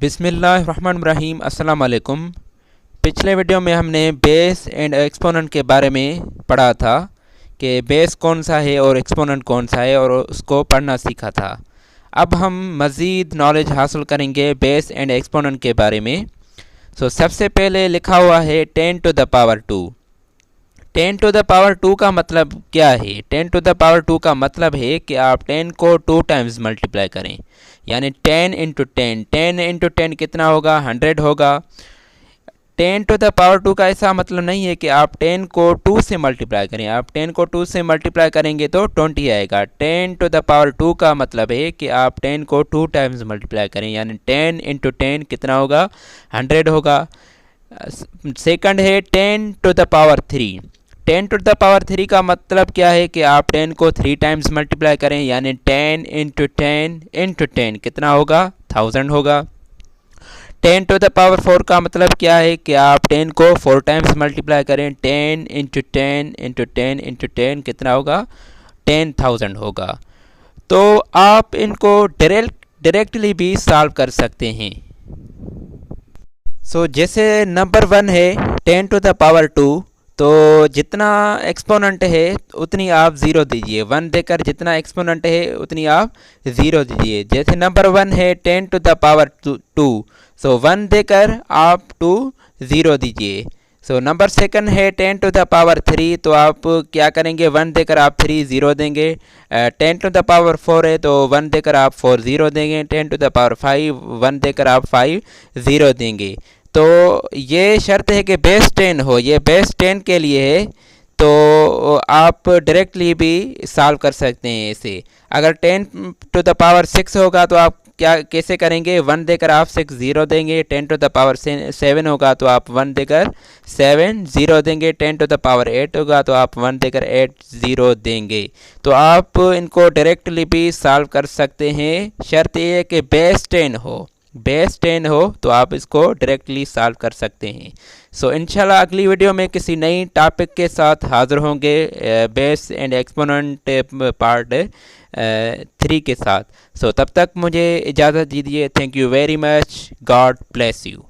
बिस्मिल्लाहिर्रहमानिर्रहीम। अस्सलाम वालेकुम। पिछले वीडियो में हमने बेस एंड एक्सपोनेंट के बारे में पढ़ा था कि बेस कौन सा है और एक्सपोनेंट कौन सा है, और उसको पढ़ना सीखा था। अब हम मज़ीद नॉलेज हासिल करेंगे बेस एंड एक्सपोनेंट के बारे में। सबसे पहले लिखा हुआ है 10 to the power 2। 10 to the power 2 का मतलब क्या है? 10 टू द पावर 2 का मतलब है कि आप 10 को 2 टाइम्स मल्टीप्लाई करें, यानी 10 इंटू 10। 10 इंटू 10 कितना होगा? 100 होगा। 10 टू द पावर 2 का ऐसा मतलब नहीं है कि आप 10 को 2 से मल्टीप्लाई करें। आप 10 को 2 से मल्टीप्लाई करेंगे तो 20 आएगा। 10 टू द पावर 2 का मतलब है कि आप 10 को 2 टाइम्स मल्टीप्लाई करें, यानी 10 इंटू 10 कितना होगा? 100 होगा। सेकंड है 10 to the power 3। 10 to the power 3 का मतलब क्या है कि आप 10 को 3 टाइम्स मल्टीप्लाई करें, यानी 10 इंटू 10 इंटू 10 कितना होगा? 1000 होगा। 10 टू द पावर 4 का मतलब क्या है कि आप 10 को 4 टाइम्स मल्टीप्लाई करें, 10 इंटू 10 इंटू 10 इंटू 10 कितना होगा? 10,000 होगा। तो आप इनको डायरेक्टली भी सॉल्व कर सकते हैं। जैसे नंबर 1 है 10 टू द पावर 2, तो जितना एक्सपोनेंट है उतनी आप ज़ीरो दीजिए। 1 देकर जितना एक्सपोनेंट है उतनी आप ज़ीरो दीजिए। जैसे नंबर 1 है 10 टू द पावर 2, 1 देकर आप 2 ज़ीरो दीजिए। नंबर सेकंड है 10 टू द पावर 3, तो आप क्या करेंगे? 1 देकर आप 3 ज़ीरो देंगे। 10 टू द पावर 4 है तो 1 देकर आप 4 ज़ीरो देंगे। 10 टू द पावर 5, 1 देकर आप 5 ज़ीरो देंगे। तो ये शर्त है कि बेस 10 हो। ये बेस 10 के लिए है, तो आप डायरेक्टली भी सॉल्व कर सकते हैं इसे। अगर 10 टू द पावर 6 होगा तो आप क्या कैसे करेंगे? 1 देकर आप 6 ज़ीरो देंगे। 10 टू द पावर 7 होगा तो आप 1 देकर 7 ज़ीरो देंगे। 10 टू द पावर 8 होगा तो आप 1 देकर 8 ज़ीरो देंगे। तो आप इनको डायरेक्टली भी सॉल्व कर सकते हैं। शर्त ये है कि बेस 10 हो। बेस 10 हो तो आप इसको डायरेक्टली सॉल्व कर सकते हैं। इंशाल्लाह अगली वीडियो में किसी नई टॉपिक के साथ हाज़िर होंगे, बेस एंड एक्सपोनेंट पार्ट 3 के साथ। तब तक मुझे इजाज़त दीजिए। Thank you very much. God bless you.